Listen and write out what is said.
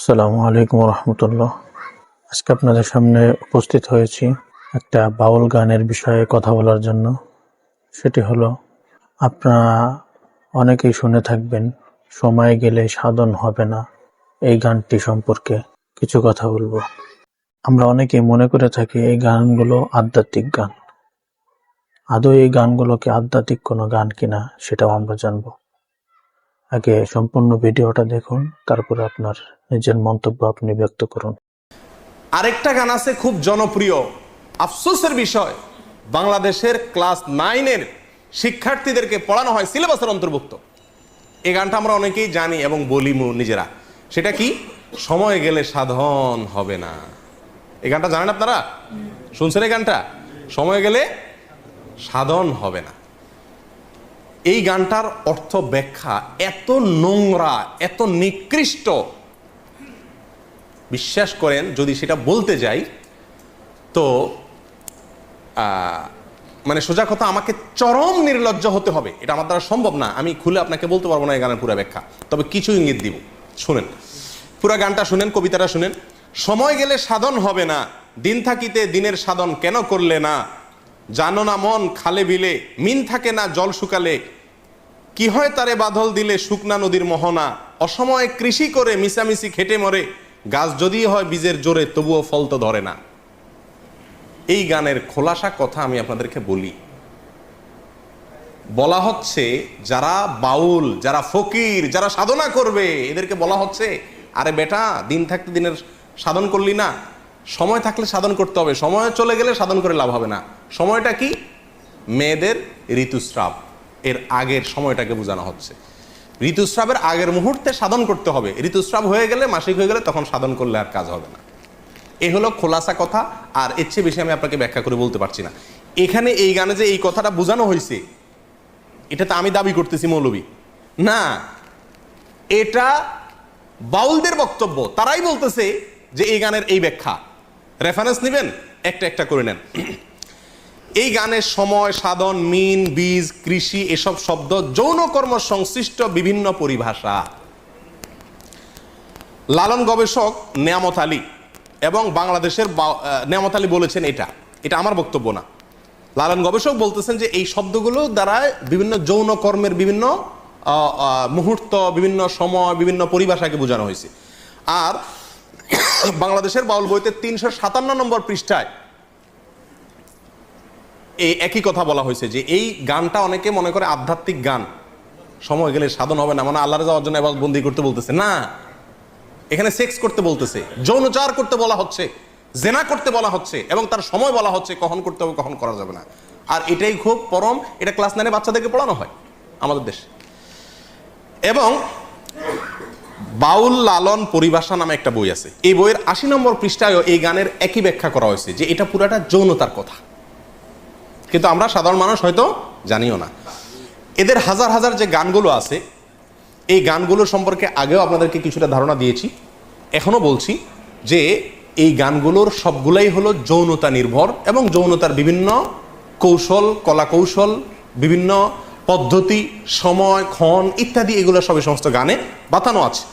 আসসালামু আলাইকুম রহমতুল্লাহ। আজকে আপনাদের সামনে উপস্থিত হয়েছি একটা বাউল গানের বিষয়ে কথা বলার জন্য। সেটি হলো, আপনারা অনেকেই শুনে থাকবেন, সময় গেলে সাধন হবে না। এই গানটি সম্পর্কে কিছু কথা বলবো। আমরা অনেকেই মনে করে থাকি এই গানগুলো আধ্যাত্মিক গান। আদৌ এই গানগুলো কি আধ্যাত্মিক কোনো গান কিনা সেটাও আমরা জানবো। আগে সম্পূর্ণ ভিডিওটা দেখুন, তারপরে আপনার নিজের মন্তব্য আপনি ব্যক্ত করুন। আরেকটা গান আছে খুব জনপ্রিয়, আফসোসের বিষয়, বাংলাদেশের ক্লাস 9-এর শিক্ষার্থীদেরকে পড়ানো হয়, সিলেবাসের অন্তর্ভুক্ত। এই গানটা আমরা অনেকেই জানি এবং বলি নিজেরা। সেটা কি? সময় গেলে সাধন হবে না। এই গানটা জানেন আপনারা? শুনছেন এই গানটা? সময় গেলে সাধন হবে না। এই গানটার অর্থ ব্যাখ্যা এত নোংরা, এত নিকৃষ্ট, বিশ্বাস করেন যদি সেটা বলতে যাই তো মানে সোজা কথা, আমাকে চরম নির্লজ্জ হতে হবে। এটা আমার দ্বারা সম্ভব না, আমি খুলে আপনাকে বলতে পারবো না এই গানের পুরো ব্যাখ্যা। তবে কিছু ইঙ্গিত দিব, শুনেন। পুরো গানটা শুনেন, কবিতাটা শুনেন। সময় গেলে সাধন হবে না, দিন থাকিতে দিনের সাধন কেন করলে না? জানো না মন খালে বিলে মিন থাকে না জল শুকালে, কি হয় তারে বাদল দিলে শুকনা নদীর মোহনা? অসময়ে কৃষি করে মিশামিশি খেটে মরে, গাছ যদি হয় বীজের জোরে তবুও ফল তো ধরে না। এই গানের খোলাসা কথা আমি আপনাদেরকে বলি। বলা হচ্ছে যারা বাউল, যারা ফকির, যারা সাধনা করবে, এদেরকে বলা হচ্ছে, আরে বেটা, দিন থাকতে দিনের সাধন করলি না, সময় থাকলে সাধন করতে হবে, সময় চলে গেলে সাধন করে লাভ হবে না। সময়টা কি? মেয়েদের ঋতুস্রাব, এর আগের সময়টাকে বোঝানো হচ্ছে। ঋতুস্রাবের আগের মুহূর্তে সাধন করতে হবে। ঋতুস্রাব হয়ে গেলে, মাসিক হয়ে গেলে তখন সাধন করলে আর কাজ হবে না। এই হলো খোলাসা কথা। আর এর চেয়ে বেশি আমি আপনাকে ব্যাখ্যা করে বলতে পারছি না। এখানে এই গানে যে এই কথাটা বোঝানো হয়েছে, এটা তো আমি দাবি করতেছি মৌলবী না, এটা বাউলদের বক্তব্য। তারাই বলতেছে যে এই গানের এই ব্যাখ্যা। রেফারেন্স নেবেন, একটা একটা করে নেন। এই গানের সময়, সাধন, মিন, বীজ, কৃষি এসব শব্দ যৌনকর্ম সংশ্লিষ্ট বিভিন্ন পরিভাষা। লালন গবেষক নেয়ামত আলী এবং বাংলাদেশের নেয়ামত আলী বলেছেন, এটা আমার বক্তব্য না। লালন গবেষক বলতেছেন যে এই শব্দগুলো দ্বারা বিভিন্ন যৌনকর্মের বিভিন্ন মুহূর্ত, বিভিন্ন সময়, বিভিন্ন পরিভাষাকে বোঝানো হয়েছে। আর বাংলাদেশের বাউল বইতে 357 নম্বর পৃষ্ঠায় এই একই কথা বলা হয়েছে, যে এই গানটা অনেকে মনে করে আধ্যাত্মিক গান, সময় গেলে সাধন হবে না, মানে আল্লাহর যাওয়ার জন্য এবার বন্দি করতে বলতেছে না। এখানে সেক্স করতে বলতেছে, যৌনচার করতে বলা হচ্ছে, জেনা করতে বলা হচ্ছে, এবং তার সময় বলা হচ্ছে, কখন করতে হবে কখন করা যাবে না। আর এটাই খুব পরম, এটা ক্লাস 9-এ বাচ্চাদেরকে পড়ানো হয় আমাদের দেশে। এবং বাউল লালন পরিভাষা নামে একটা বই আছে, এই বইয়ের 80 নম্বর পৃষ্ঠায়ও এই গানের একই ব্যাখ্যা করা হয়েছে, যে এটা পুরাটা যৌনতার কথা। কিন্তু আমরা সাধারণ মানুষ হয়তো জানিও না। এদের হাজার হাজার যে গানগুলো আছে, এই গানগুলো সম্পর্কে আগেও আপনাদেরকে কিছুটা ধারণা দিয়েছি, এখনো বলছি, যে এই গানগুলোর সবগুলাই হলো যৌনতা নির্ভর, এবং যৌনতার বিভিন্ন কৌশল, কলা কৌশল, বিভিন্ন পদ্ধতি, সময়, ক্ষণ ইত্যাদি, এগুলো সবই সমস্ত গানে বাতানো আছে।